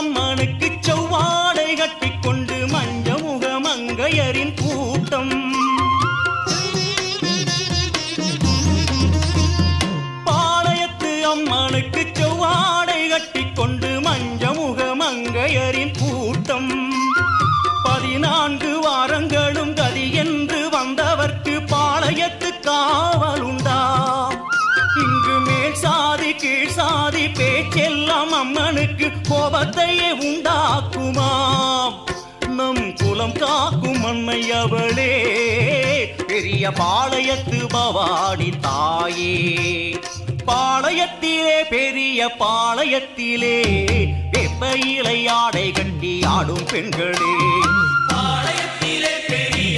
அம்மனுக்கு செவ்வாடை கட்டிக்கொண்டு மஞ்சமுக மங்கையரின் கூட்டம். பாளையத்து அம்மனுக்கு செவ்வாடை கட்டிக்கொண்டு மஞ்சமுக மங்கையரின் கூட்டம். 14 வாரங்களும் கதி என்று வந்தவர்க்கு பாளையத்து காவலுண்டா. இங்கு மேல் சாதி கீழ் சாதி பேச்செல்லாம் அம்மனுக்கு கோபத்தையே உண்டாக்குமாம். நம் குலம் காக்கும் அன்னை அவளே பெரிய பாளையத்து பவானி தாயே. பாளையத்திலே பெரிய பாளையத்திலே வெப்ப இலை ஆடை கட்டி ஆடும் பெண்களே. பாளையத்திலே பெரிய